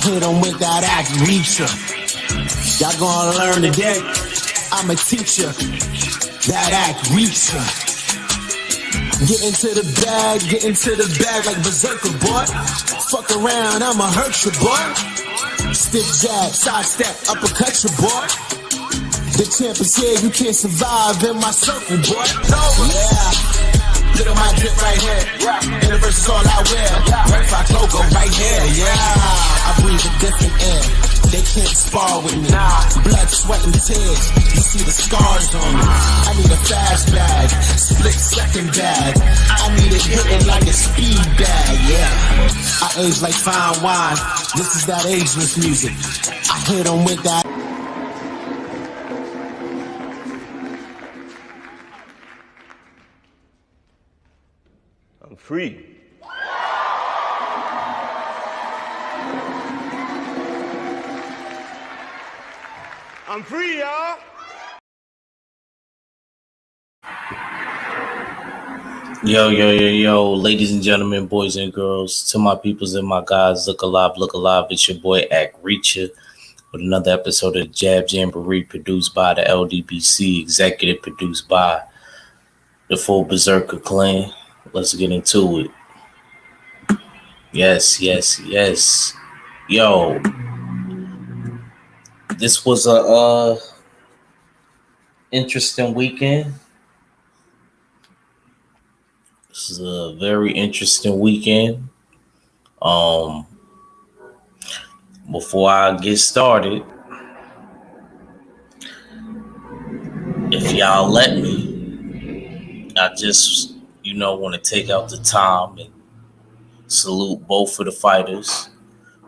hit them with that act reacher. Y'all gonna learn today. I'm a teacher. That act reacher. Get into the bag like berserker, boy. Fuck around, I'ma hurt you, boy. Stiff jab, side step, uppercut you, boy. The champ is here, you can't survive in my circle, boy. Yeah. Look at my drip right here. And the verse is all I wear. Verified logo right here, yeah. I breathe a different air. They can't spar with me. Blood, sweat, and tears. You see the scars on me. I need a fast bag, split second bag. I need it hitting like a speed bag, yeah. I age like fine wine. This is that ageless music. I hit them with that. I'm free. I'm free, y'all. Yo, ladies and gentlemen, boys and girls, to my peoples and my guys, look alive, it's your boy Act Reacher with another episode of Jab Jamboree, produced by the LDBC, executive produced by the full Berserker clan. Let's get into it. Yes. Yo, this was a interesting weekend. This is a very interesting weekend. Before I get started, if y'all let me, I just want to take out the time and salute both of the fighters.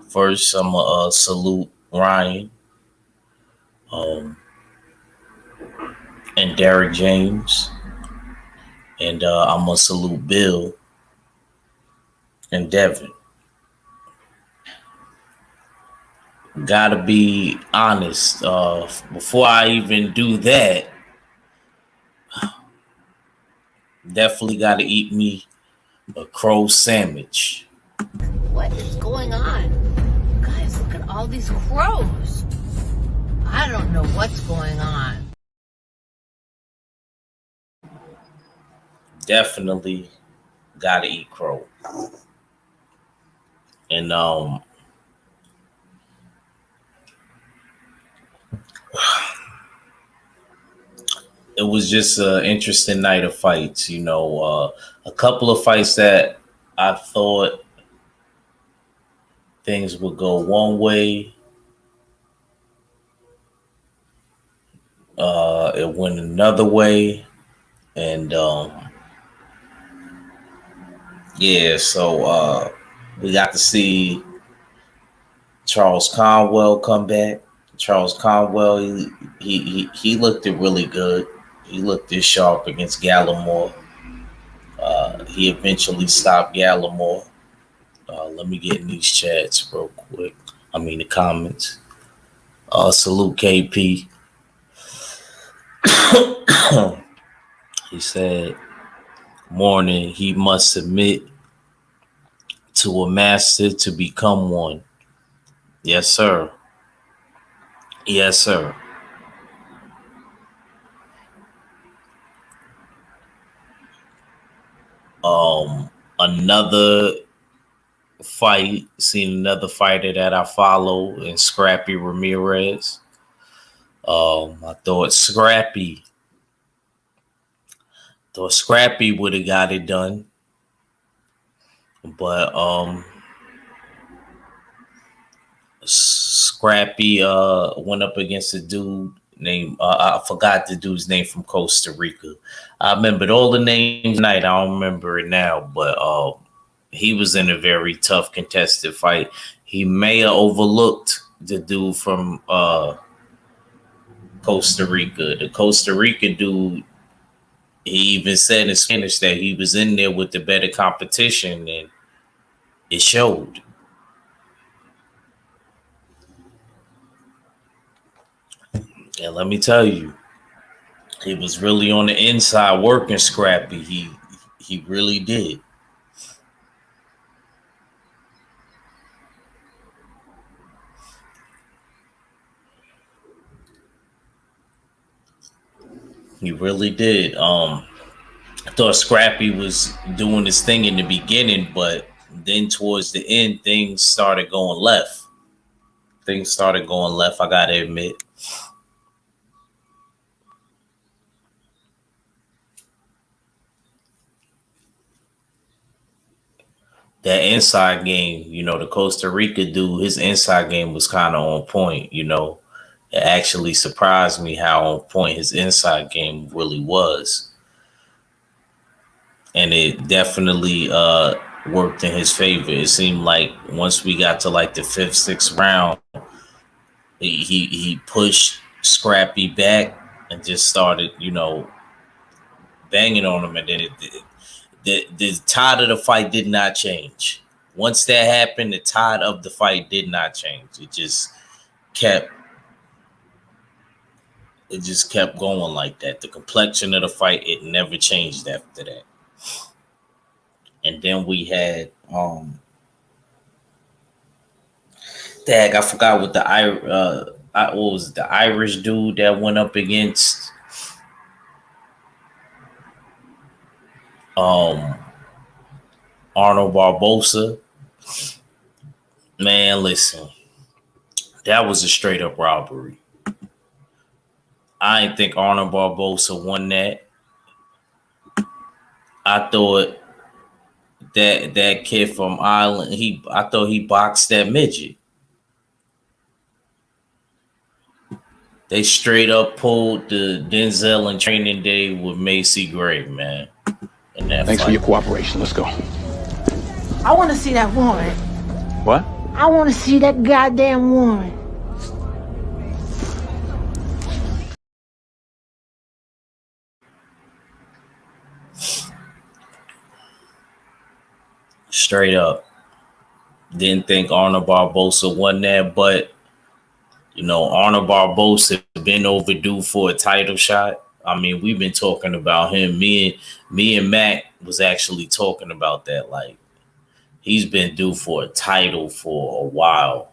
First, I'm gonna salute Ryan and Derek James, and I'm gonna salute Bill and Devin. Gotta be honest. Before I even do that, definitely gotta eat me a crow sandwich. What is going on? Guys, look at all these crows. I don't know what's going on. Definitely gotta eat crow. And it was just an interesting night of fights. A couple of fights that I thought things would go one way. It went another way. And so we got to see Charles Conwell come back. Charles Conwell, he looked it really good. He looked it sharp against Gallimore. He eventually stopped Gallimore. Let me get in these chats real quick. The comments. Salute KP. He said, morning, he must submit to a master to become one. Yes, sir. Yes, sir. Another fight, seen another fighter that I follow in Scrappy Ramirez. I thought Scrappy would have got it done. But Scrappy went up against a dude named I forgot the dude's name from Costa Rica. I remembered all the names tonight. I don't remember it now, but he was in a very tough contested fight. He may have overlooked the dude from Costa Rica. The Costa Rica dude, he even said in Spanish that he was in there with the better competition, and it showed. And let me tell you, he was really on the inside working Scrappy. He really did. He really did. I thought Scrappy was doing his thing in the beginning, but then towards the end, things started going left. I gotta admit. That inside game, the Costa Rica dude, his inside game was kind of on point. It actually surprised me how on point his inside game really was. And it definitely worked in his favor. It seemed like once we got to like the fifth, sixth round, he pushed Scrappy back and just started, banging on him. And then the tide of the fight did not change. Once that happened, the tide of the fight did not change. It just kept going like that. The complexion of the fight, it never changed after that. And then we had I forgot what what was it, the Irish dude that went up against Arnold Barbosa. Man, listen, that was a straight up robbery. I didn't think Arnold Barbosa won that. I thought that kid from Ireland, I thought he boxed that midget. They straight up pulled the Denzel and Training Day with Macy Gray, man. Thanks for your cooperation. Let's go. I want to see that warrant. What? I want to see that goddamn warrant. Straight up. Didn't think Arnold Barbosa won that, but Arnold Barbosa been overdue for a title shot. I mean, we've been talking about him. Me and Matt was actually talking about that. Like, he's been due for a title for a while.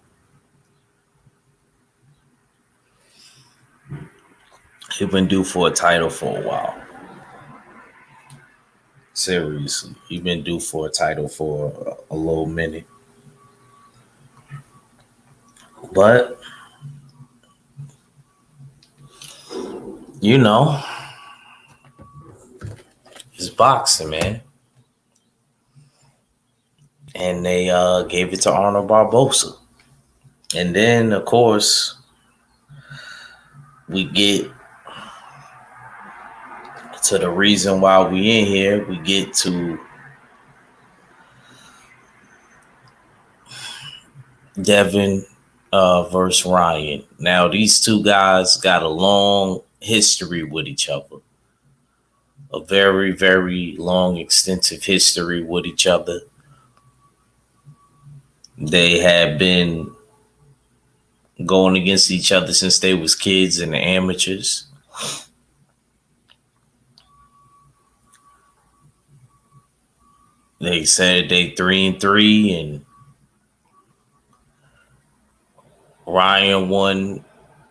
He's been due for a title for a while. Seriously, he's been due for a title for a little minute. But it's boxing, man. And they gave it to Arnold Barbosa. And then, of course, we get to the reason why we in here. We get to Devin versus Ryan. Now, these two guys got a long history with each other. A very, very long, extensive history with each other. They have been going against each other since they was kids and the amateurs. They said they 3-3, and Ryan won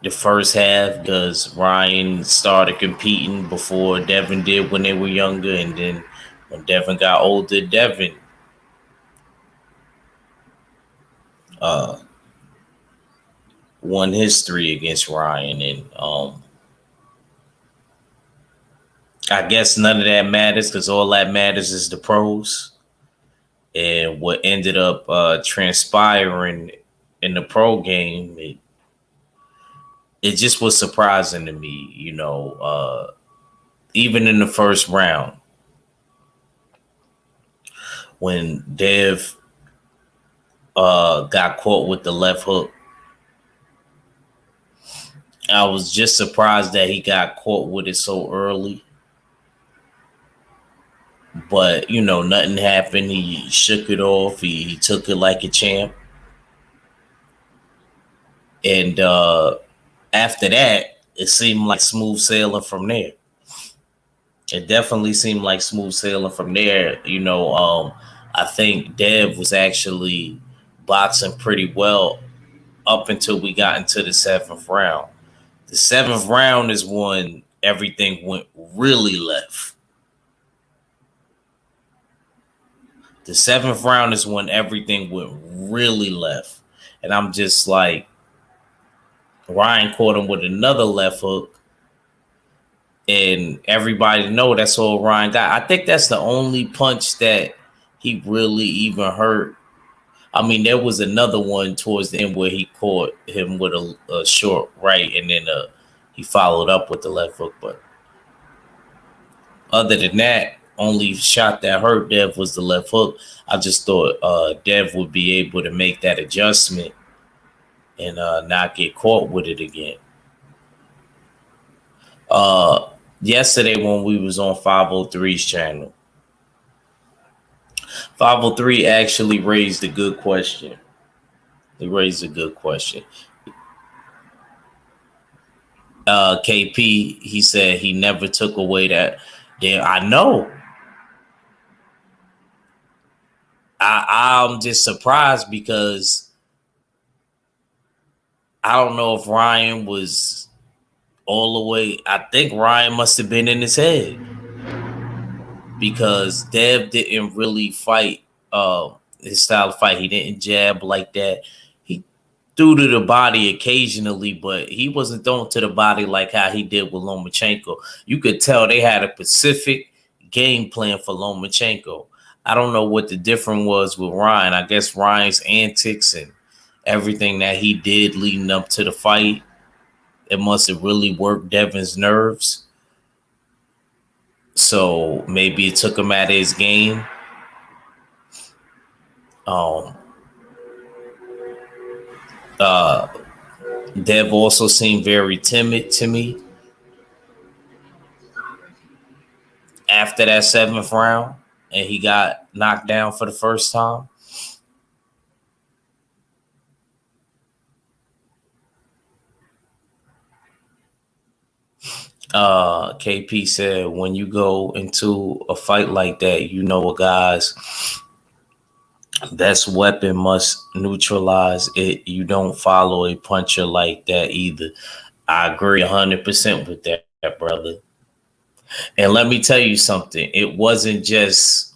the first half because Ryan started competing before Devin did when they were younger. And then when Devin got older, Devin won his 3 against Ryan. And I guess none of that matters because all that matters is the pros. And what ended up transpiring in the pro game, it just was surprising to me, even in the first round, when Dev got caught with the left hook. I was just surprised that he got caught with it so early. But, nothing happened. He shook it off. He took it like a champ. And after that, it seemed like smooth sailing from there. It definitely seemed like smooth sailing from there. I think Dev was actually boxing pretty well up until we got into the 7th round. The 7th round is when everything went really left. The 7th round is when everything went really left. And I'm just like, Ryan caught him with another left hook. And everybody know that's all Ryan got. I think that's the only punch that he really even hurt. I mean, there was another one towards the end where he caught him with a short right, and then he followed up with the left hook. But other than that, only shot that hurt Dev was the left hook. I just thought Dev would be able to make that adjustment and not get caught with it again. Yesterday when we was on 503's channel, 503 actually raised a good question. He raised a good question. KP, he said he never took away that. Yeah, I know. I'm just surprised because I don't know if Ryan was all the way. I think Ryan must have been in his head because Dev didn't really fight his style of fight. He didn't jab like that. He threw to the body occasionally, but he wasn't thrown to the body like how he did with Lomachenko. You could tell they had a specific game plan for Lomachenko. I don't know what the difference was with Ryan. I guess Ryan's antics and everything that he did leading up to the fight, it must have really worked Devin's nerves. So maybe it took him out of his game. Dev also seemed very timid to me after that 7th round, and he got knocked down for the first time. KP said, when you go into a fight like that, you know a guy's best weapon must neutralize it. You don't follow a puncher like that either. I agree 100% with that, brother. And let me tell you something. It wasn't just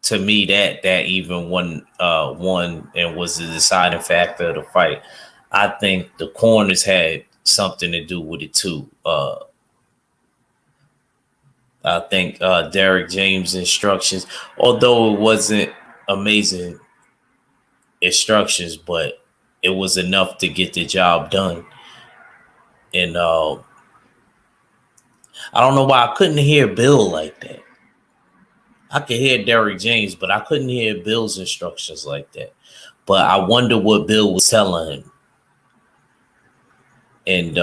to me that even won and was the deciding factor of the fight. I think the corners had something to do with it too. I think Derek James' instructions, although it wasn't amazing instructions, but it was enough to get the job done. And I don't know why I couldn't hear Bill like that. I could hear Derek James, but I couldn't hear Bill's instructions like that. But I wonder what Bill was telling him. And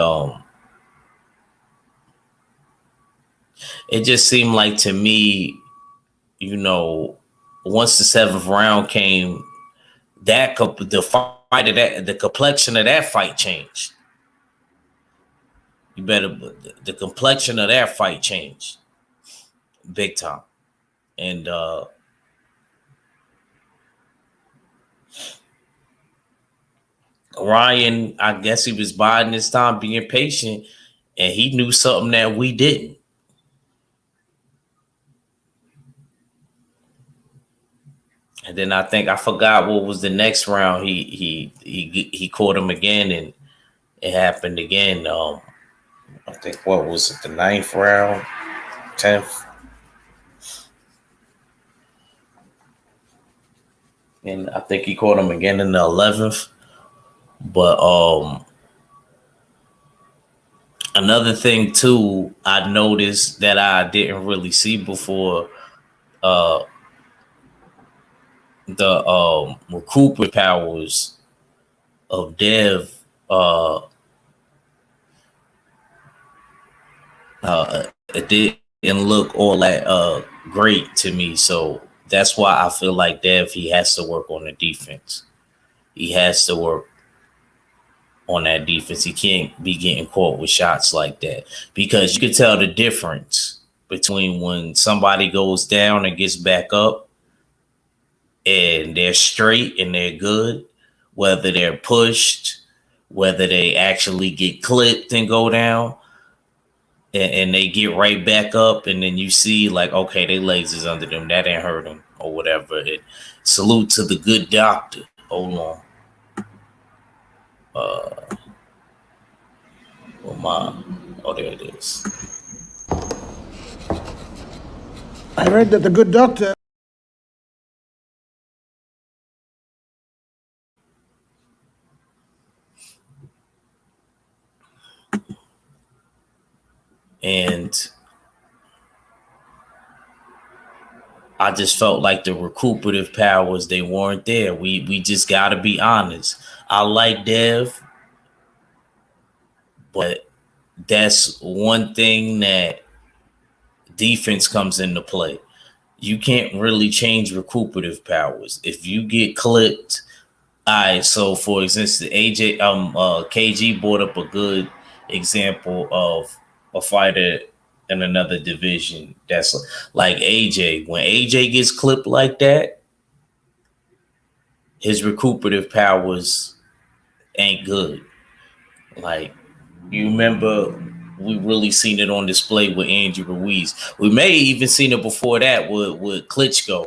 it just seemed like to me, you know, once the 7th round came, the complexion of that fight changed. The complexion of that fight changed big time. And Ryan, I guess he was biding his time, being patient, and he knew something that we didn't. And then I think I forgot what was the next round. He caught him again, and it happened again. I think what was it, the 9th round, 10th, and I think he caught him again in the 11th. But another thing too, I noticed that I didn't really see before. The recruitment powers of Dev it didn't look all that great to me. So that's why I feel like Dev, he has to work on the defense. He has to work on that defense. He can't be getting caught with shots like that, because you can tell the difference between when somebody goes down and gets back up and they're straight and they're good, whether they're pushed, whether they actually get clipped and go down. and they get right back up, and then you see like, okay, their legs is under them. That ain't hurt them or whatever. Salute to the good doctor. Hold on. Oh, there it is. I read that the good doctor. And I just felt like the recuperative powers, they weren't there. We just got to be honest. I like Dev, but that's one thing that defense comes into play. You can't really change recuperative powers. If you get clipped, all right. So for instance, KG brought up a good example of a fighter in another division that's like AJ. When AJ gets clipped like that, his recuperative powers ain't good. Like, you remember, we really seen it on display with Andy Ruiz. We may even seen it before that with Klitschko,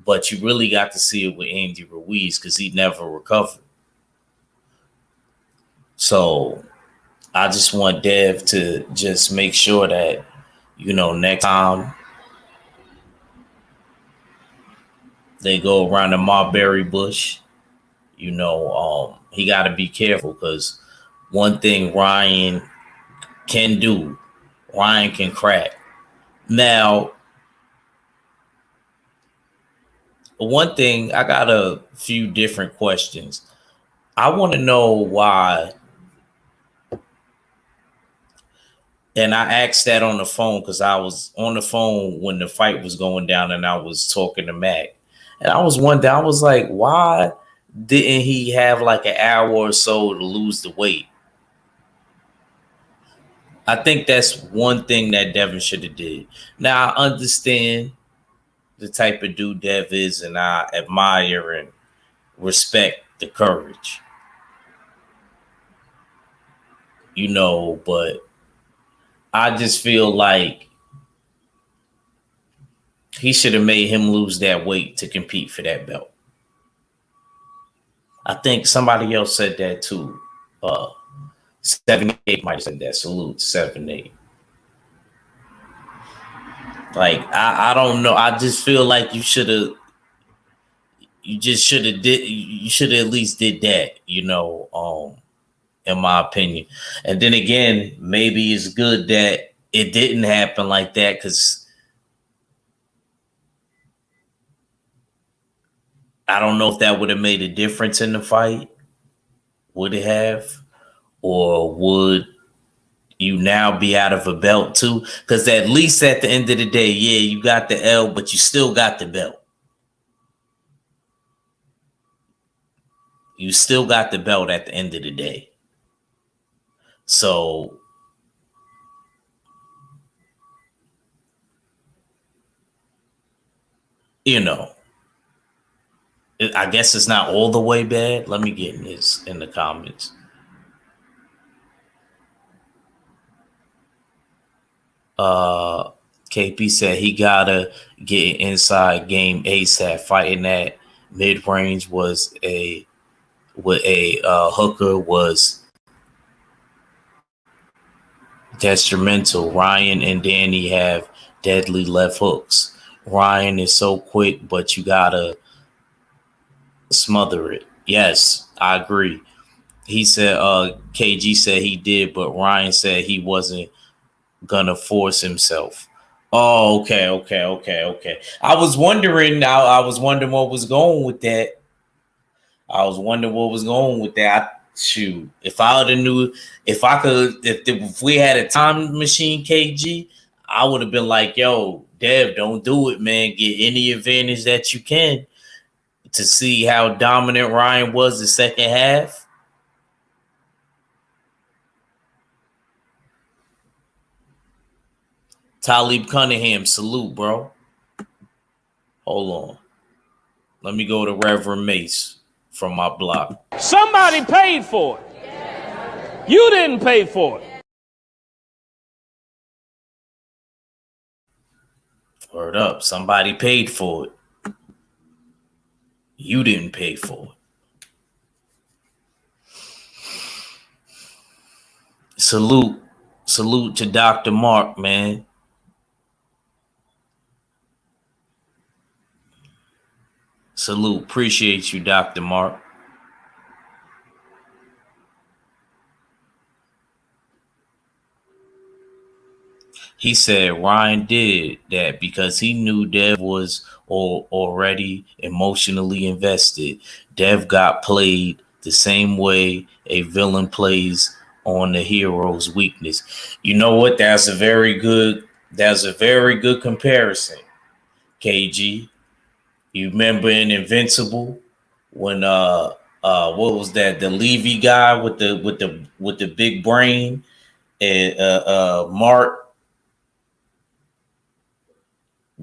but you really got to see it with Andy Ruiz because he never recovered. So I just want Dev to just make sure that, next time they go around the mulberry bush, he got to be careful, because one thing Ryan can do, Ryan can crack. Now, one thing, I got a few different questions. I want to know why, and I asked that on the phone because I was on the phone when the fight was going down and I was talking to Mac. And I was wondering, I was like, why didn't he have like an hour or so to lose the weight? I think that's one thing that Devin should have did. Now, I understand the type of dude Dev is, and I admire and respect the courage. But I just feel like he should have made him lose that weight to compete for that belt. I think somebody else said that too. 78 might have said that. Salute 78. Like, I don't know. I just feel like you should have at least did that, in my opinion. And then again, maybe it's good that it didn't happen like that, because I don't know if that would have made a difference in the fight. Would it have? Or would you now be out of a belt too? Because at least at the end of the day, yeah, you got the L, but you still got the belt. You still got the belt at the end of the day. So, I guess it's not all the way bad. Let me get in this in the comments. KP said he gotta get inside game ASAP. Fighting that mid range with a hooker was detrimental. Ryan and Danny have deadly left hooks. Ryan is so quick, but you gotta smother it. Yes, I agree. He said KG said he did, but Ryan said he wasn't gonna force himself. Oh, okay. I was wondering what was going with that. Shoot, if I would have knew, if we had a time machine, KG, I would have been like, yo, Dev, don't do it, man. Get any advantage that you can to see how dominant Ryan was the second half. Talib Cunningham, salute, bro. Hold on. Let me go to Reverend Mace from my block. Somebody paid for it. You didn't pay for it. Word up. Somebody paid for it. You didn't pay for it. Salute to Dr. Mark, man. Salute. Appreciate you, Dr. Mark. He said Ryan did that because he knew Dev was already emotionally invested. Dev got played the same way a villain plays on the hero's weakness. You know what? That's a very good comparison, KG. You remember in Invincible when what was that? The Levy guy with the big brain and Mark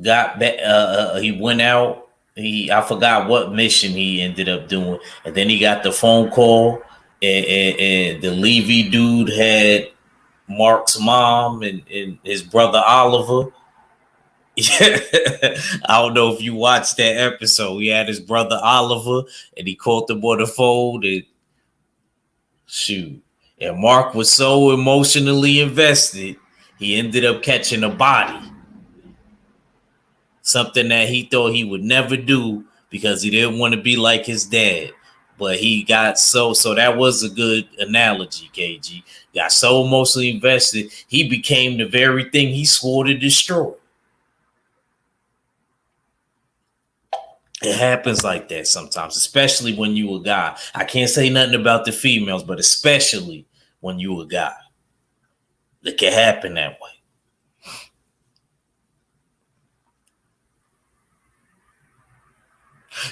got back. He went out. I forgot what mission he ended up doing, and then he got the phone call, and the Levy dude had Mark's mom and his brother Oliver. Yeah, I don't know if you watched that episode. He had his brother Oliver, and he called him on the phone. And shoot, and Mark was so emotionally invested, he ended up catching a body. Something that he thought he would never do because he didn't want to be like his dad. But he got so that was a good analogy, KG. Got so emotionally invested, he became the very thing he swore to destroy. It happens like that sometimes, especially when you a guy. I can't say nothing about the females, but especially when you a guy. It can happen that way.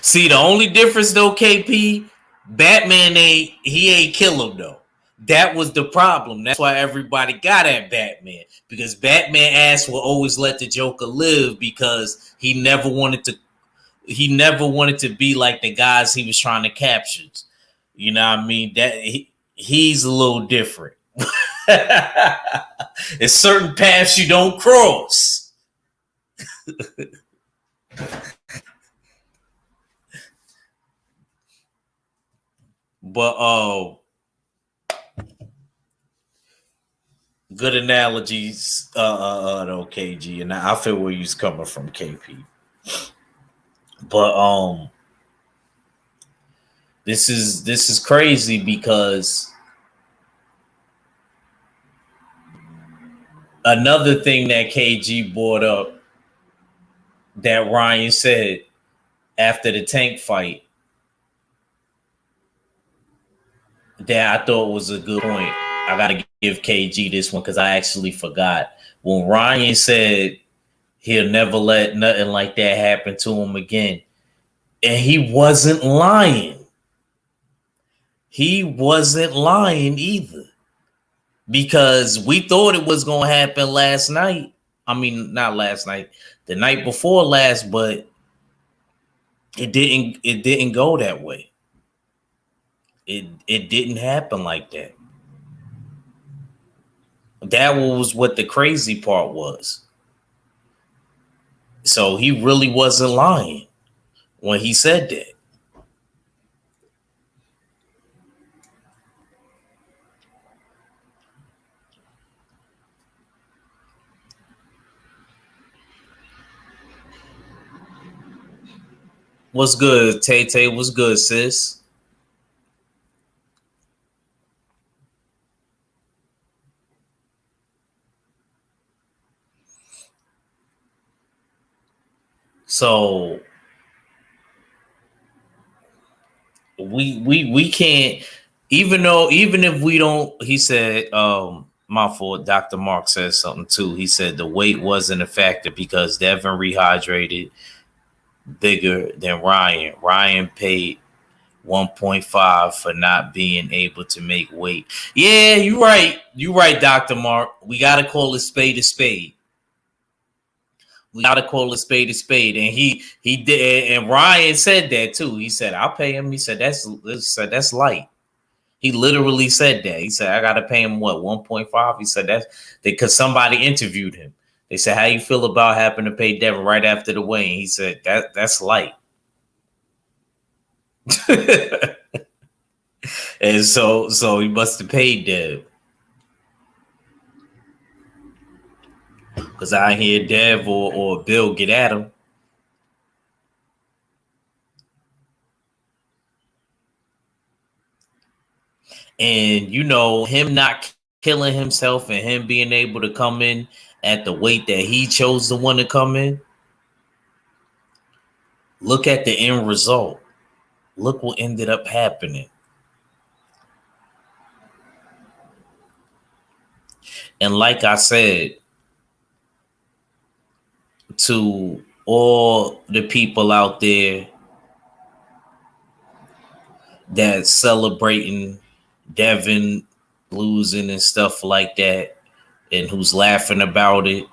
See, the only difference though, KP, Batman ain't kill him though. That was the problem. That's why everybody got at Batman, because Batman ass will always let the Joker live because he never wanted to be like the guys he was trying to capture. You know what I mean? That he's a little different. There's certain paths you don't cross. But good analogies, though, KG, and I feel where you're coming from, KP. But this is crazy because another thing that KG brought up that Ryan said after the tank fight that I thought was a good point. I gotta give KG this one because I actually forgot. When Ryan said he'll never let nothing like that happen to him again, and he wasn't lying. He wasn't lying either, because we thought it was gonna happen last night. I mean, not last night, the night before last, but it didn't go that way. It didn't happen like that. That was what the crazy part was. So he really wasn't lying when he said that. What's good, Tay? What's good, sis? So we can't, even if we don't, he said, my fault, Dr. Mark says something too. He said the weight wasn't a factor because Devin rehydrated bigger than Ryan. Ryan paid 1.5 for not being able to make weight. Yeah, you're right, Dr. Mark. We gotta call a spade a spade. We gotta call a spade a spade. And he did, and Ryan said that too. He said, I'll pay him. He said that's light. He literally said that. He said, I gotta pay him what, 1.5? He said that's because somebody interviewed him. They said, "How you feel about having to pay Devin right after the weigh-in?" He said, "That's light." And so he must have paid Dev, because I hear Dev or Bill get at him. And him not killing himself and him being able to come in at the weight that he chose to want to come in. Look at the end result. Look what ended up happening. And like I said, to all the people out there that's celebrating Devin losing and stuff like that, and who's laughing about it,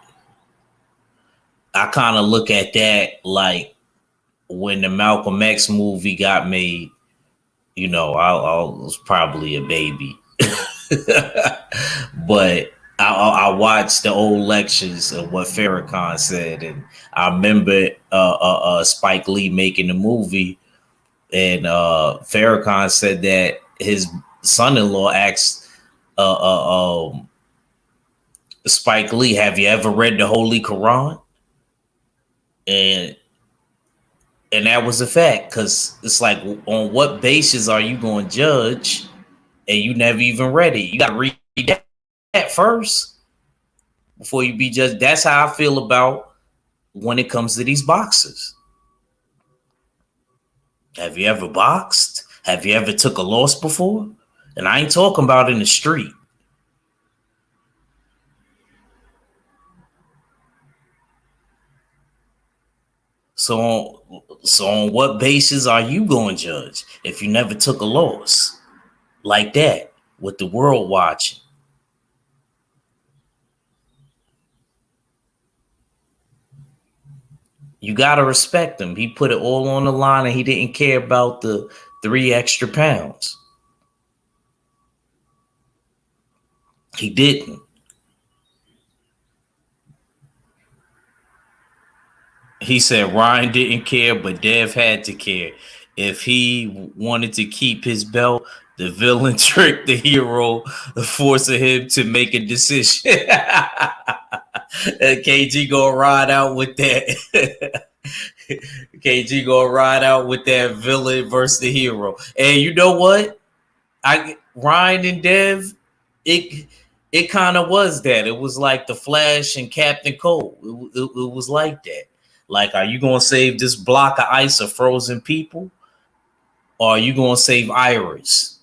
I kind of look at that like when the Malcolm X movie got made. I was probably a baby, but I watched the old lectures of what Farrakhan said, and I remember Spike Lee making the movie, and Farrakhan said that his son-in-law asked Spike Lee, "Have you ever read the Holy Quran?" And that was a fact, because it's like, on what basis are you going to judge and you never even read it? You got to read that first before you be judged. That's how I feel about when it comes to these boxers. Have you ever boxed? Have you ever took a loss before? And I ain't talking about in the street. So on what basis are you going to judge if you never took a loss like that with the world watching? You got to respect him. He put it all on the line, and he didn't care about the 3 extra pounds. He didn't. He said Ryan didn't care, but Dev had to care. If he wanted to keep his belt, the villain tricked the hero, forcing him to make a decision. KG gonna ride out with that. KG gonna ride out with that villain versus the hero. And you know what? Ryan and Dev, it kind of was that. It was like the Flash and Captain Cold. It was like that. Like, are you going to save this block of ice of frozen people? Or are you going to save Iris?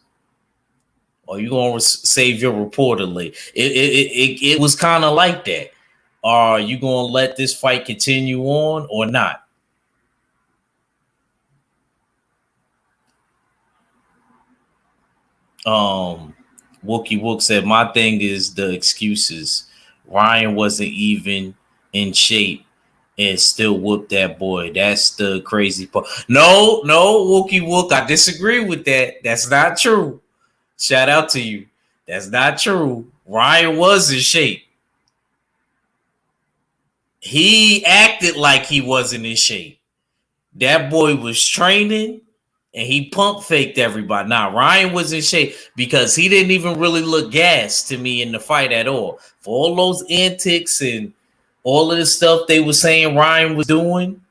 Or are you going to save your reportedly? It was kind of like that. Are you going to let this fight continue on or not? Wookie Wook said, my thing is the excuses. Ryan wasn't even in shape and still whoop that boy. That's the crazy part. No, Wookie Wook, I disagree with that. That's not true. Shout out to you. That's not true. Ryan was in shape. He acted like he wasn't in shape. That boy was training and he pump faked everybody. Now, Ryan was in shape because he didn't even really look gassed to me in the fight at all. For all those antics and all of the stuff they were saying Ryan was doing,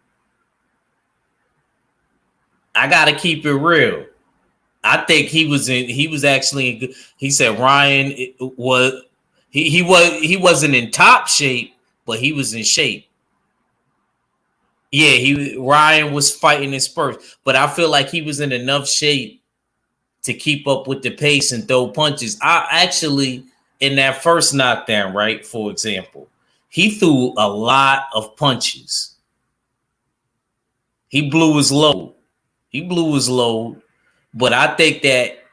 I gotta keep it real. I think he was actually in good. He said Ryan he wasn't in top shape, but he was in shape. Yeah, Ryan was fighting in spurts, but I feel like he was in enough shape to keep up with the pace and throw punches. I actually, in that first knockdown, right, for example, he threw a lot of punches. He blew his load. But I think that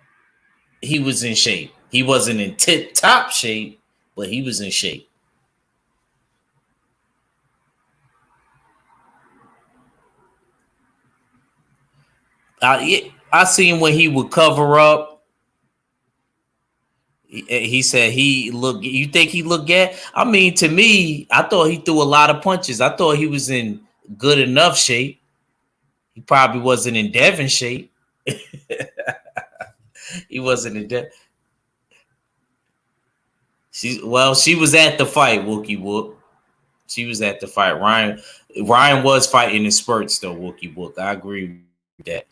he was in shape. He wasn't in tip-top shape, but he was in shape. I seen when he would cover up. He said he look. You think he looked at? I mean, to me, I thought he threw a lot of punches. I thought he was in good enough shape. He probably wasn't in Devin shape. He wasn't in Devin. She was at the fight. Wookie Wook. She was at the fight. Ryan was fighting in spurts though. Wookie Wook. I agree with that.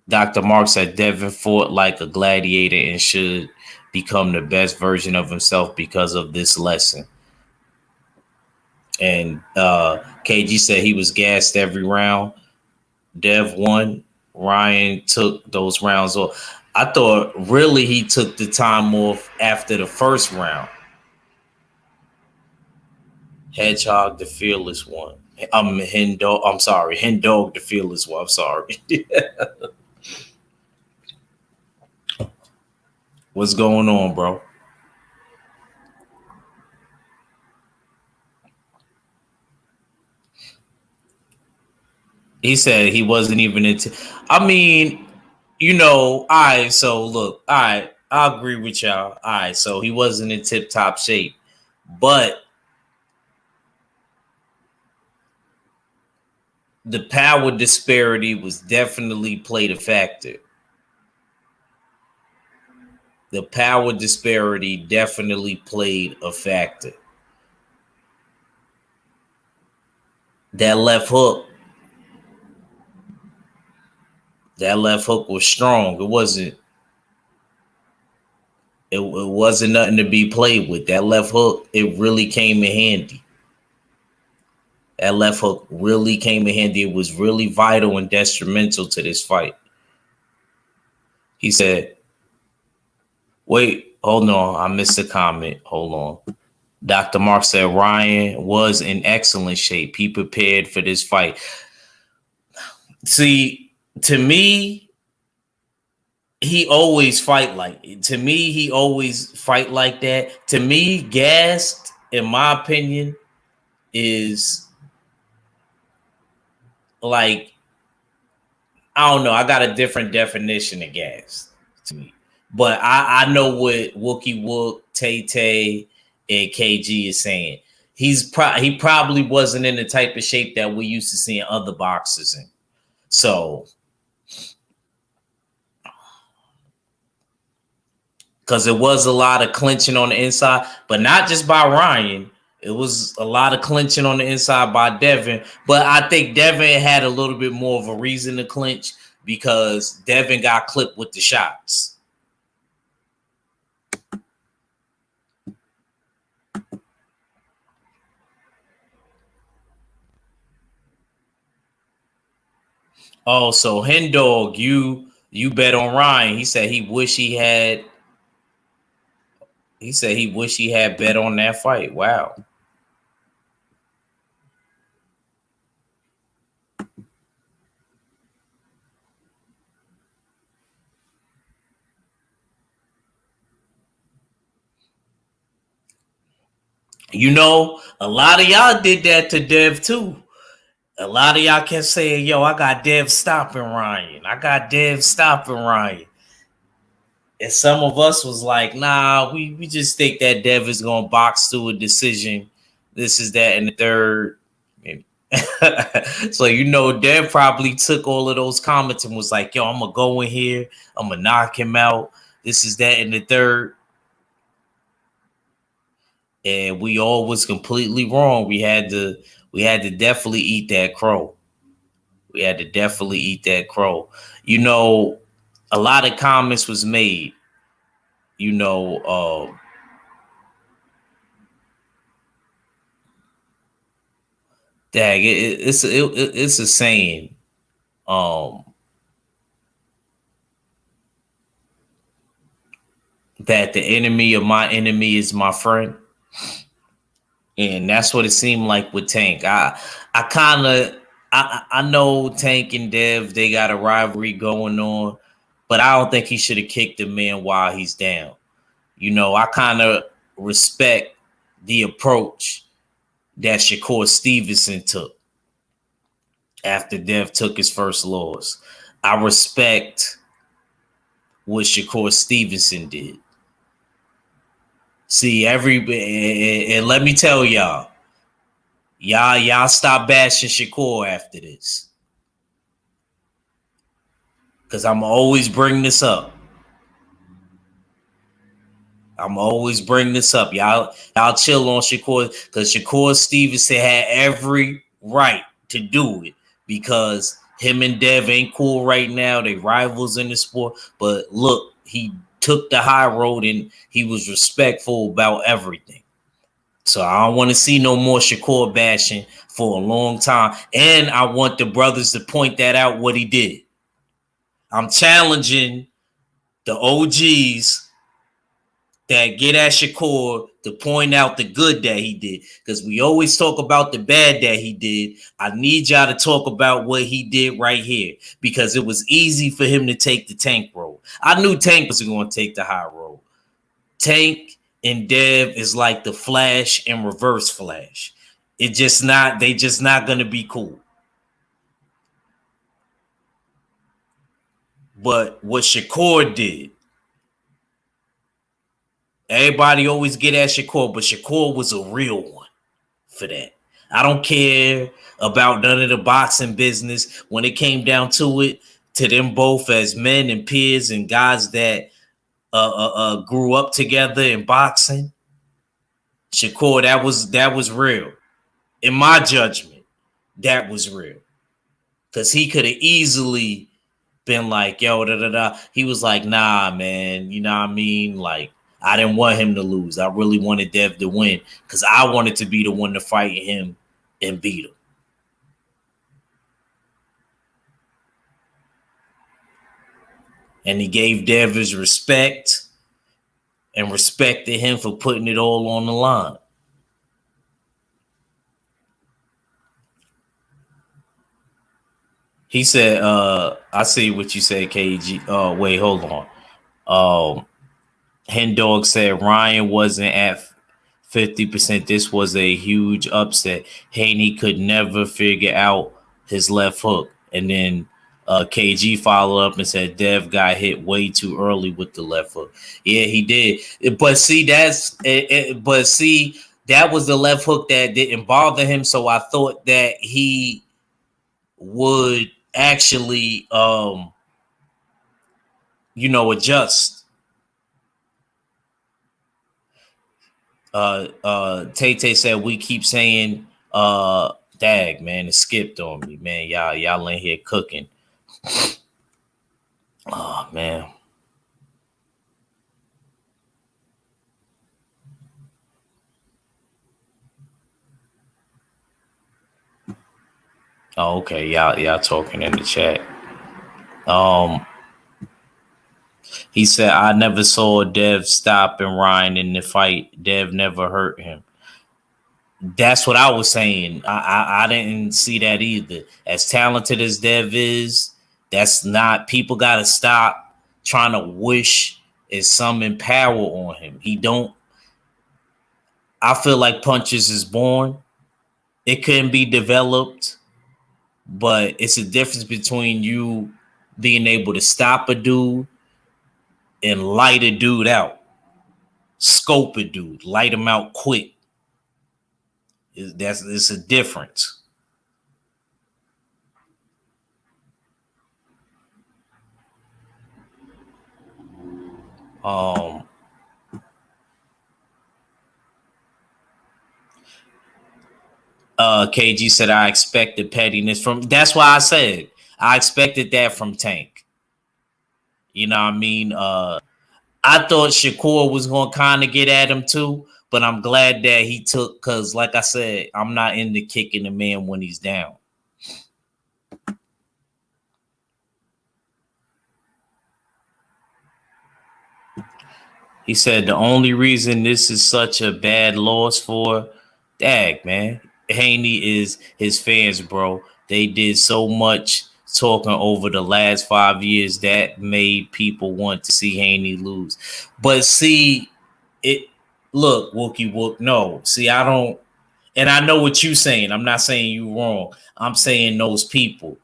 Dr. Mark said Devin fought like a gladiator and should become the best version of himself because of this lesson. And KG said he was gassed every round. Dev won. Ryan took those rounds off. I thought really he took the time off after the first round. Hedgehog, the fearless one. I'm sorry. Hendog, the fearless one. I'm sorry. What's going on, bro? He said he wasn't even into. I mean, all right. So look, all right, I agree with y'all. All right, so he wasn't in tip-top shape, but the power disparity was definitely played a factor. The power disparity definitely played a factor. That left hook was strong. It wasn't nothing to be played with. That left hook, it really came in handy. That left hook really came in handy. It was really vital and detrimental to this fight. He said, wait, hold on. I missed a comment. Hold on. Dr. Mark said Ryan was in excellent shape. He prepared for this fight. See, to me, he always fight like that. To me, gassed, in my opinion, is like, I don't know. I got a different definition of gassed to me. But I know what Wookie Wook, Tay, and KG is saying. He probably wasn't in the type of shape that we used to seeing other boxers in. So, because it was a lot of clinching on the inside, but not just by Ryan. It was a lot of clinching on the inside by Devin. But I think Devin had a little bit more of a reason to clinch because Devin got clipped with the shots. Oh, so Hendog, you bet on Ryan. He said he wish he had bet on that fight. Wow. A lot of y'all did that to Dev too. A lot of y'all kept saying, yo, I got Dev stopping Ryan. And some of us was like, nah, we just think that Dev is going to box through a decision. This is that and the third. So, Dev probably took all of those comments and was like, yo, I'm going to go in here. I'm going to knock him out. This is that and the third. And we all was completely wrong. We had to definitely eat that crow. A lot of comments was made. Dag, it's a saying. That the enemy of my enemy is my friend. And that's what it seemed like with Tank. I know Tank and Dev, they got a rivalry going on, but I don't think he should have kicked the man while he's down. I kind of respect the approach that Shakur Stevenson took after Dev took his first loss. I respect what Shakur Stevenson did. See, and let me tell y'all stop bashing Shakur after this. Because I'm always bring this up. Y'all chill on Shakur, because Shakur Stevenson had every right to do it, because him and Dev ain't cool right now. They rivals in the sport. But look, he took the high road and he was respectful about everything. So I don't want to see no more Shakur bashing for a long time. And I want the brothers to point that out, what he did. I'm challenging the OGs that get at Shakur to point out the good that he did. Because we always talk about the bad that he did. I need y'all to talk about what he did right here. Because it was easy for him to take the Tank road. I knew Tank was going to take the high road. Tank and Dev is like the Flash and Reverse Flash. They just not going to be cool. But what Shakur did, everybody always get at Shakur, but Shakur was a real one for that. I don't care about none of the boxing business. When it came down to it, to them both as men and peers and guys that grew up together in boxing, Shakur, that was real. In my judgment, that was real. Because he could have easily been like, yo, da-da-da. He was like, nah, man, you know what I mean? Like, I didn't want him to lose. I really wanted Dev to win because I wanted to be the one to fight him and beat him. And he gave Dev his respect and respected him for putting it all on the line. He said, I see what you said, KG. Oh, wait, hold on. Hen Dog said Ryan wasn't at 50%. This was a huge upset. Haney could never figure out his left hook. And then KG followed up and said Dev got hit way too early with the left hook. Yeah, he did. But see, that was the left hook that didn't bother him. So I thought that he would actually adjust. Tay said we keep saying dag, man, it skipped on me, man. Y'all in here cooking. Oh man. Oh, okay, y'all talking in the chat. He said, I never saw Dev stopping Ryan in the fight. Dev never hurt him. That's what I was saying. I didn't see that either. As talented as Dev is, that's not, people got to stop trying to wish is summon power on him. I feel like punches is born. It can be developed, but it's a difference between you being able to stop a dude and light a dude out. Scope a dude, light him out quick. It's a difference. KG said I expected pettiness from. That's why I said I expected that from Tank. You know what I mean? I thought Shakur was going to kind of get at him too, but I'm glad that he took, because like I said, I'm not into kicking a man when he's down. He said the only reason this is such a bad loss for Dag, man, Haney is his fans, bro. They did so much talking over the last 5 years that made people want to see Haney lose. But see, look, Wookie Wook, no. See, I don't, and I know what you're saying. I'm not saying you wrong. I'm saying those people.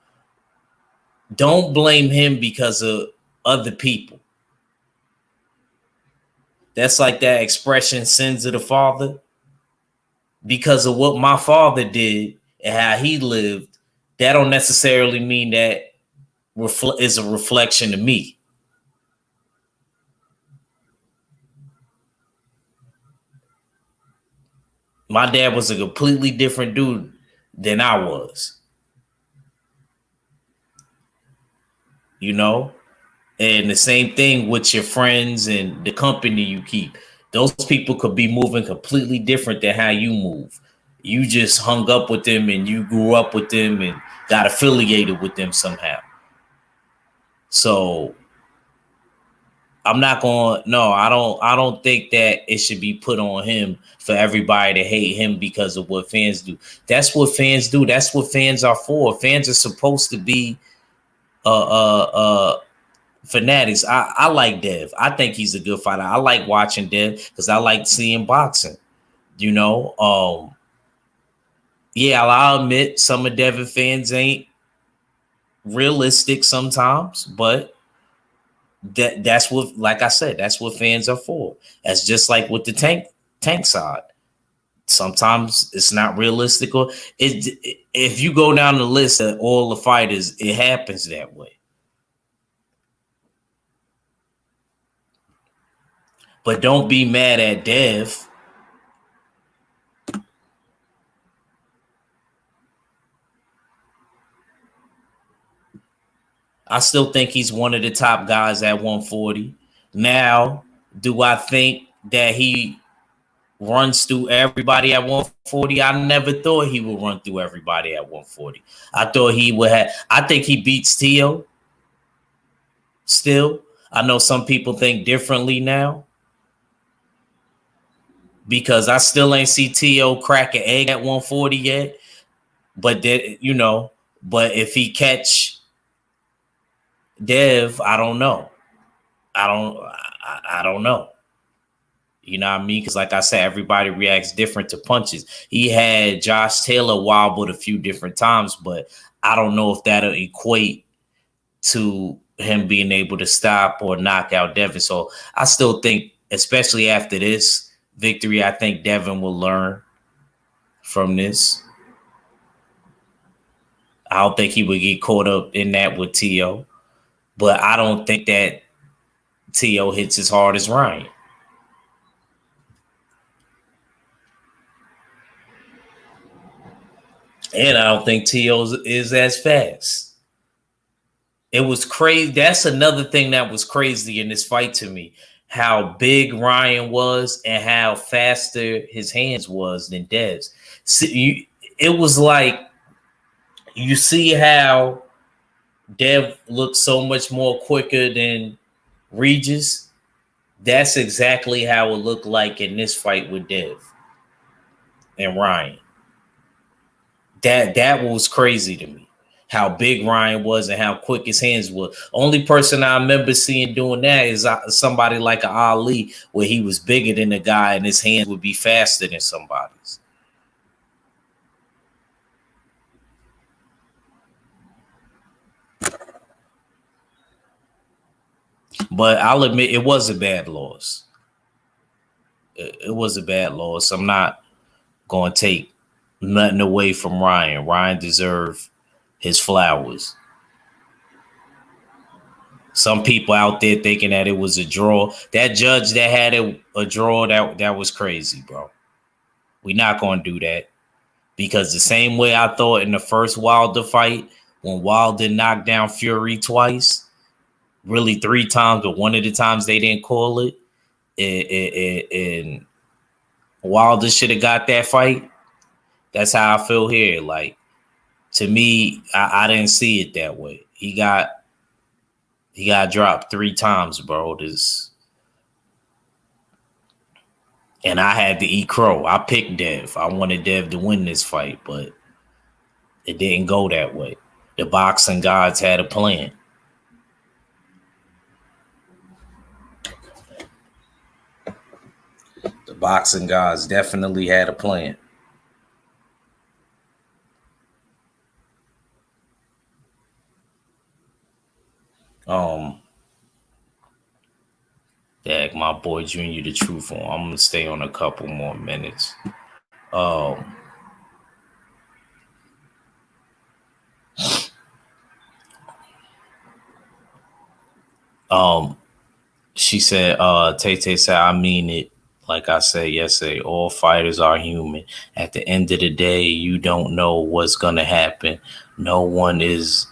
Don't blame him because of other people. That's like that expression, sins of the father. Because of what my father did and how he lived, that don't necessarily mean that is a reflection of me. My dad was a completely different dude than I was. You know? And the same thing with your friends and the company you keep. Those people could be moving completely different than how you move. You just hung up with them and you grew up with them and got affiliated with them somehow. So I'm not going. No, I don't. I don't think that it should be put on him for everybody to hate him because of what fans do. That's what fans do. That's what fans are for. Fans are supposed to be fanatics. I like Dev. I think he's a good fighter. I like watching Dev because I like seeing boxing. You know, yeah, I'll admit some of Devin fans ain't realistic sometimes, but that's what, like I said, that's what fans are for. That's just like with the tank side. Sometimes it's not realistic, or if you go down the list of all the fighters, it happens that way. But don't be mad at Dev. I still think he's one of the top guys at 140. Now, do I think that he runs through everybody at 140? I never thought he would run through everybody at 140. I thought he would have. I think he beats Tio still. I know some people think differently now because I still ain't see Tio crack an egg at 140 yet. But that, you know, but if he catch Dev, I don't know. I don't know. You know what I mean? Because like I said, everybody reacts different to punches. He had Josh Taylor wobbled a few different times, but I don't know if that'll equate to him being able to stop or knock out Devin. So I still think, especially after this victory, I think Devin will learn from this. I don't think he would get caught up in that with T.O., but I don't think that T.O. hits as hard as Ryan. And I don't think T.O. is as fast. It was crazy. That's another thing that was crazy in this fight to me. How big Ryan was and how faster his hands was than Dev's. It was like, you see how Dev looks so much more quicker than Regis. That's exactly how it looked like in this fight with Dev and Ryan. That was crazy to me. How big Ryan was and how quick his hands were. Only person I remember seeing doing that is somebody like an Ali, where he was bigger than the guy and his hands would be faster than somebody's. But I'll admit it was a bad loss. It was a bad loss. I'm not going to take nothing away from Ryan. Ryan deserved his flowers. Some people out there thinking that it was a draw. That judge that had it a draw, that was crazy, bro. We're not going to do that. Because the same way I thought in the first Wilder fight, when Wilder knocked down Fury twice, really 3 times, but one of the times they didn't call it, and Wilder should have got that fight. That's how I feel here. Like, to me, I didn't see it that way. He got dropped 3 times, bro. And I had to eat crow. I picked Dev. I wanted Dev to win this fight, but it didn't go that way. The boxing gods had a plan. The boxing gods definitely had a plan. Dag, my boy Junior the Truth on. I'm gonna stay on a couple more minutes. Um, she said, Tay said, I mean it. Like I said yesterday, all fighters are human. At the end of the day, you don't know what's gonna happen. No one is,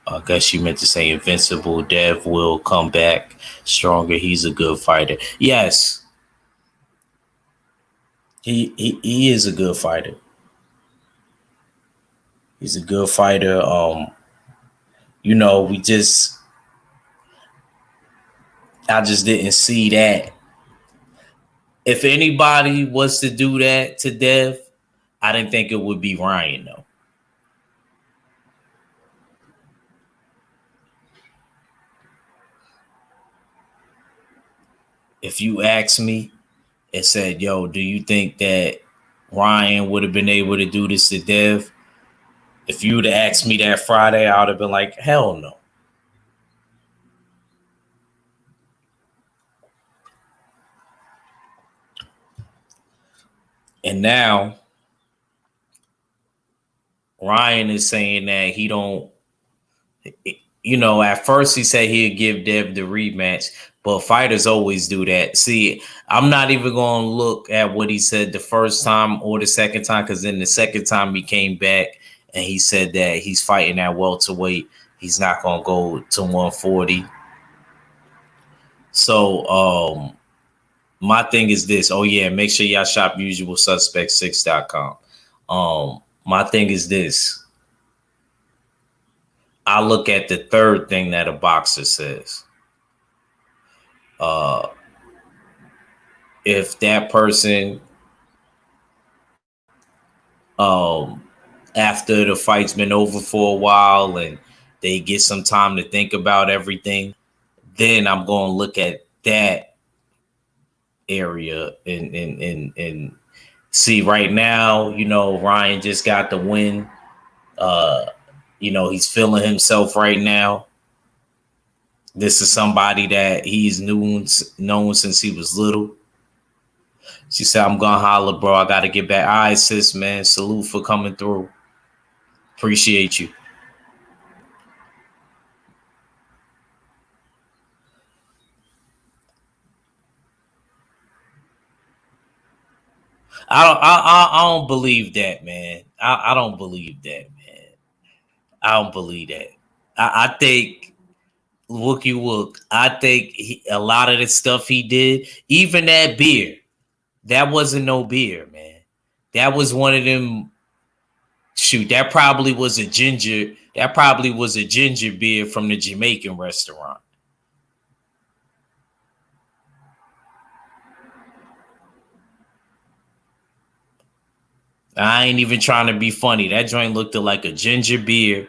I guess she meant to say invincible. Dev will come back stronger. He's a good fighter. Yes, he is a good fighter. He's a good fighter. We just I just didn't see that. If anybody was to do that to Dev, I didn't think it would be Ryan though. If you asked me and said, yo, do you think that Ryan would have been able to do this to Dev? If you would have asked me that Friday, I would have been like, hell no. And now Ryan is saying that he don't, at first he said he'd give Dev the rematch, but fighters always do that. See, I'm not even going to look at what he said the first time or the second time, because then the second time he came back and he said that he's fighting at welterweight. He's not going to go to 140. So my thing is this. Oh, yeah, make sure y'all shop usualsuspect6.com. My thing is this. I look at the third thing that a boxer says. If that person, after the fight's been over for a while and they get some time to think about everything, then I'm going to look at that area and see. Right now, Ryan just got the win. He's feeling himself right now. This is somebody that he's known since he was little. She said, I'm going to holler, bro. I got to get back. All right, sis, man. Salute for coming through. Appreciate you. I don't believe that, man. I don't believe that, man. I don't believe that. I think Wookie Wook. I think a lot of the stuff he did, even that beer, that wasn't no beer, man. That was one of them. Shoot, that probably was a ginger. That probably was a ginger beer from the Jamaican restaurant. I ain't even trying to be funny. That joint looked like a ginger beer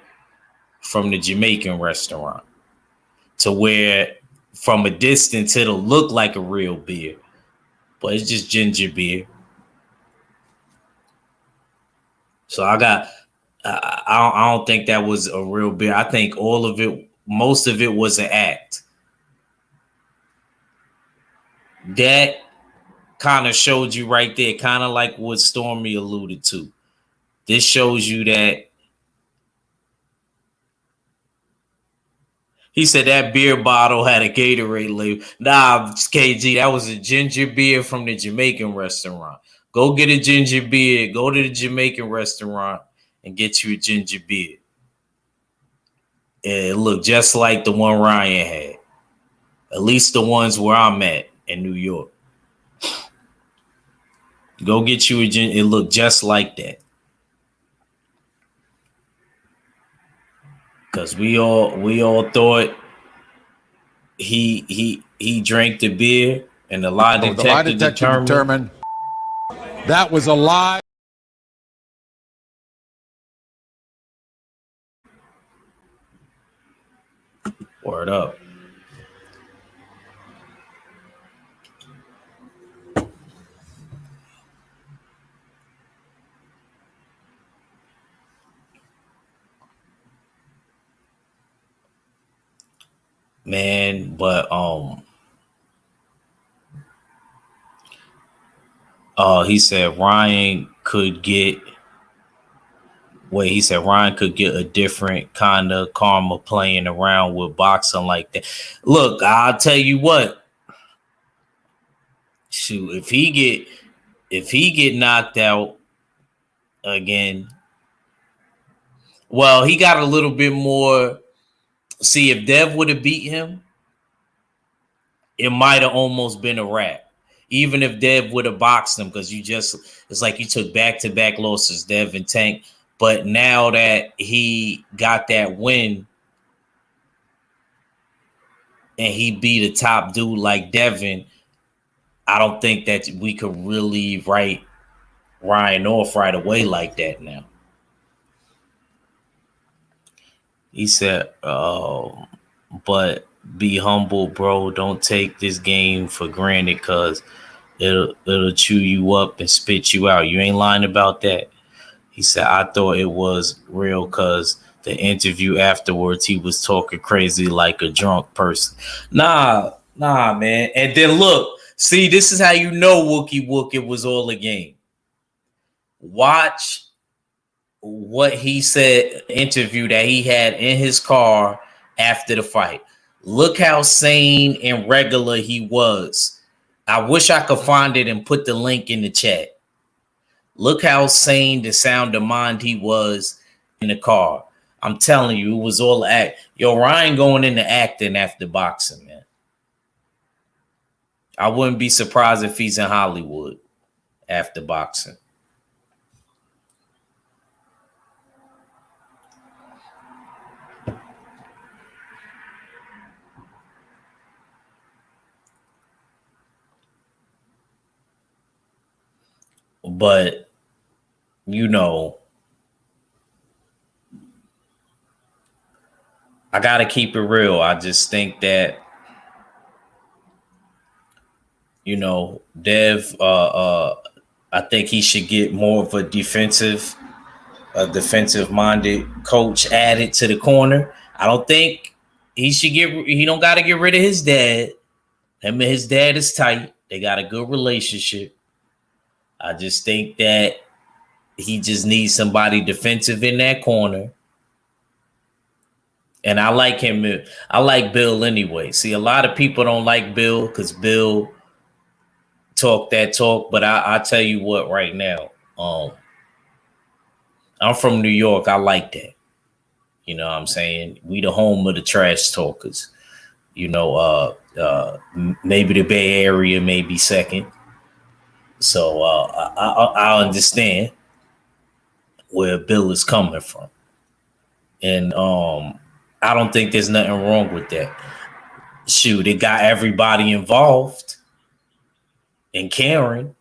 from the Jamaican restaurant, to where from a distance it'll look like a real beer, but it's just ginger beer. So I don't think that was a real beer. I think most of it was an act. That kind of showed you right there, kind of like what Stormy alluded to. This shows you that he said that beer bottle had a Gatorade label. Nah, KG, that was a ginger beer from the Jamaican restaurant. Go get a ginger beer. Go to the Jamaican restaurant and get you a ginger beer. It looked just like the one Ryan had. At least the ones where I'm at in New York. Go get you a ginger. It looked just like that. Because we all thought he drank the beer, and the lie detector determined that was a lie. Word up. Man, but He said Ryan could get. Wait, he said Ryan could get a different kind of karma playing around with boxing like that. Look, I'll tell you what. Shoot, if he get knocked out again, well, he got a little bit more. See, if Dev would have beat him, it might have almost been a wrap. Even if Dev would have boxed him, because it's like you took back-to-back losses, Dev and Tank. But now that he got that win and he beat a top dude like Devin, I don't think that we could really write Ryan off right away like that now. He said, but be humble, bro. Don't take this game for granted because it'll chew you up and spit you out. You ain't lying about that. He said, I thought it was real because the interview afterwards, he was talking crazy like a drunk person. Nah, man. And then look, see, this is how you know Wookie Wook, it was all a game. Watch what he said, interview that he had in his car after the fight. Look how sane and regular he was. I wish I could find it and put the link in the chat. Look how sane the sound of mind he was in the car. I'm telling you, it was all act. Yo, Ryan going into acting after boxing, man. I wouldn't be surprised if he's in Hollywood after boxing. But, you know, I got to keep it real. I just think that, you know, Dev, I think he should get more of a defensive-minded coach added to the corner. I don't think he don't got to get rid of his dad. Him and his dad is tight. They got a good relationship. I just think that he just needs somebody defensive in that corner. And I like him. I like Bill anyway. See, a lot of people don't like Bill because Bill talk that talk. But I tell you what right now, I'm from New York. I like that. You know what I'm saying? We the home of the trash talkers. You know, maybe the Bay Area may be second. So I understand where Bill is coming from. And I don't think there's nothing wrong with that. Shoot, it got everybody involved and caring.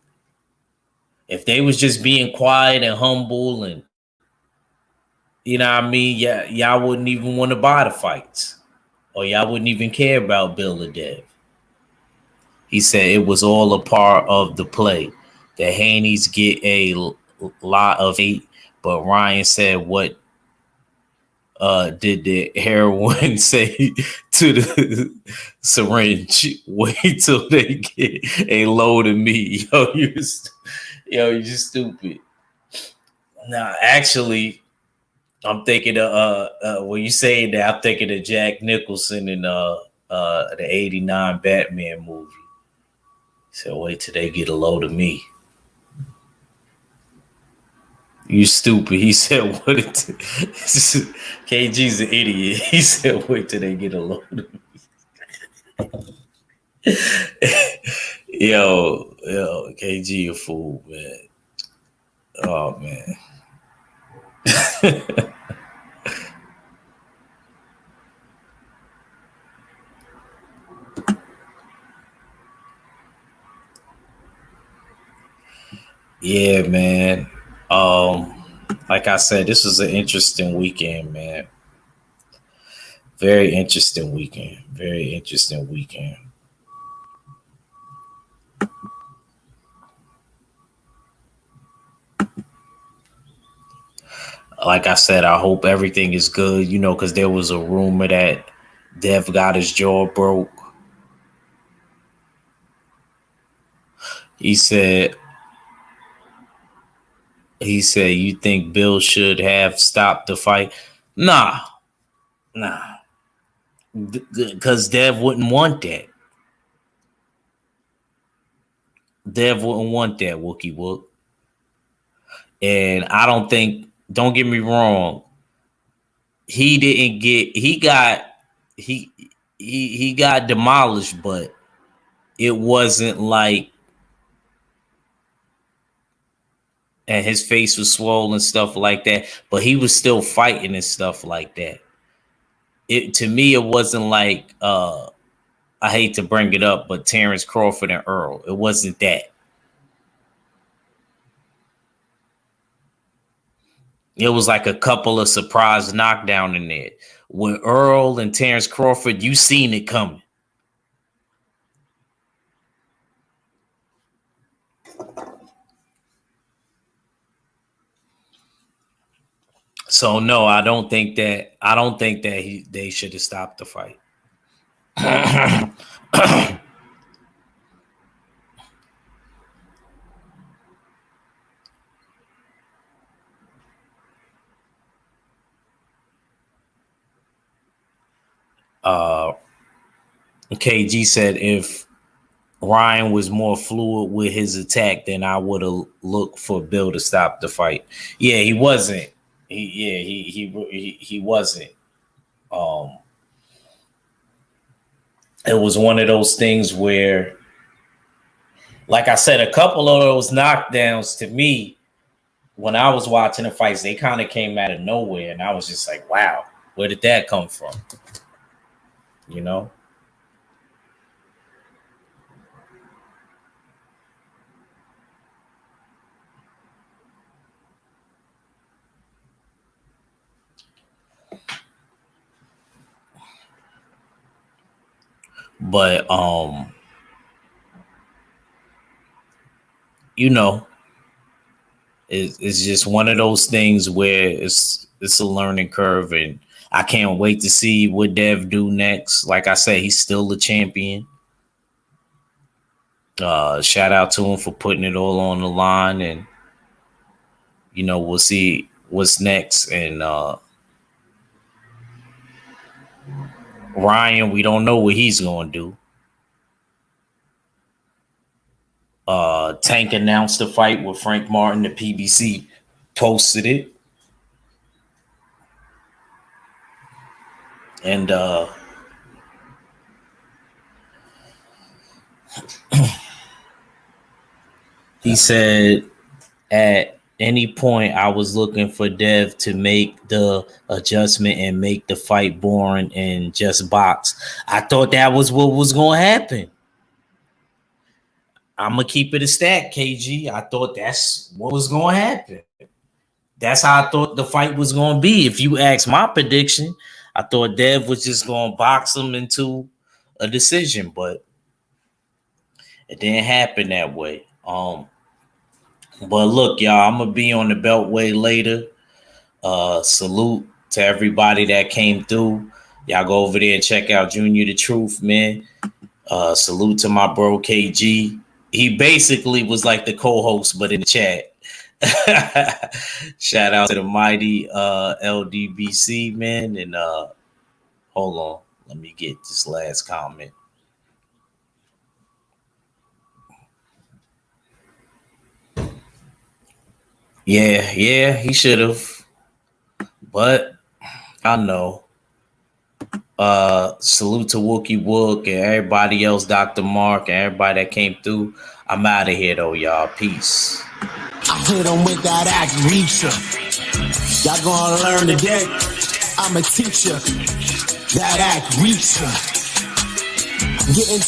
If they was just being quiet and humble and, you know what I mean, y'all wouldn't even want to buy the fights. Or y'all wouldn't even care about Bill or Dev. He said it was all a part of the play. The Haneys get a lot of hate, but Ryan said, what did the heroin say to the syringe? Wait till they get a load of me. You're stupid. Nah, actually, I'm thinking of when you say that, I'm thinking of Jack Nicholson in the '89 Batman movie. So wait till they get a load of me. You stupid. He said, what it KG's an idiot. He said, wait till they get a load of me. Yo, KG a fool, man. Oh, man. Yeah, man. Like I said, this was an interesting weekend, man. Very interesting weekend. Very interesting weekend. Like I said, I hope everything is good, you know, because there was a rumor that Dev got his jaw broke. He said He said, "You think Bill should have stopped the fight?" Nah, because Dev wouldn't want that. Dev wouldn't want that, Wookie Wook. And I don't think. Don't get me wrong. He didn't get. He got demolished, but it wasn't like. And his face was swollen and stuff like that, but he was still fighting and stuff like that. To me, it wasn't like I hate to bring it up, but Terrence Crawford and Earl. It wasn't that. It was like a couple of surprise knockdown in there. With Earl and Terrence Crawford, you seen it coming. So no, I don't think that they should have stopped the fight. KG said if Ryan was more fluid with his attack, then I would have looked for Bill to stop the fight. Yeah, he wasn't. He wasn't. It was one of those things where, like I said, a couple of those knockdowns to me, when I was watching the fights, they kind of came out of nowhere, and I was just like, "Wow, where did that come from?" You know. But you know, it's just one of those things where it's a learning curve, and I can't wait to see what Dev do next. Like I said, he's still the champion. Shout out to him for putting it all on the line, and you know, we'll see what's next. And Ryan, we don't know what he's going to do. Tank announced the fight with Frank Martin. The PBC posted it. And he said, at any point, I was looking for Dev to make the adjustment and make the fight boring and just box. I thought that was what was going to happen. I'm going to keep it a stack, KG. I thought that's what was going to happen. That's how I thought the fight was going to be. If you ask my prediction, I thought Dev was just going to box him into a decision, but it didn't happen that way. But look, y'all, I'm going to be on the Beltway later. Salute to everybody that came through. Y'all go over there and check out Junior the Truth, man. Salute to my bro, KG. He basically was like the co-host, but in the chat. Shout out to the mighty LDBC, man. And hold on. Let me get this last comment. Yeah, he should have. But I know. Salute to Wookie Wook and everybody else, Dr. Mark, and everybody that came through. I'm out of here, though, y'all. Peace. I hit them with that act reacher. Y'all gonna learn today. I'm a teacher. That act reacher. Getting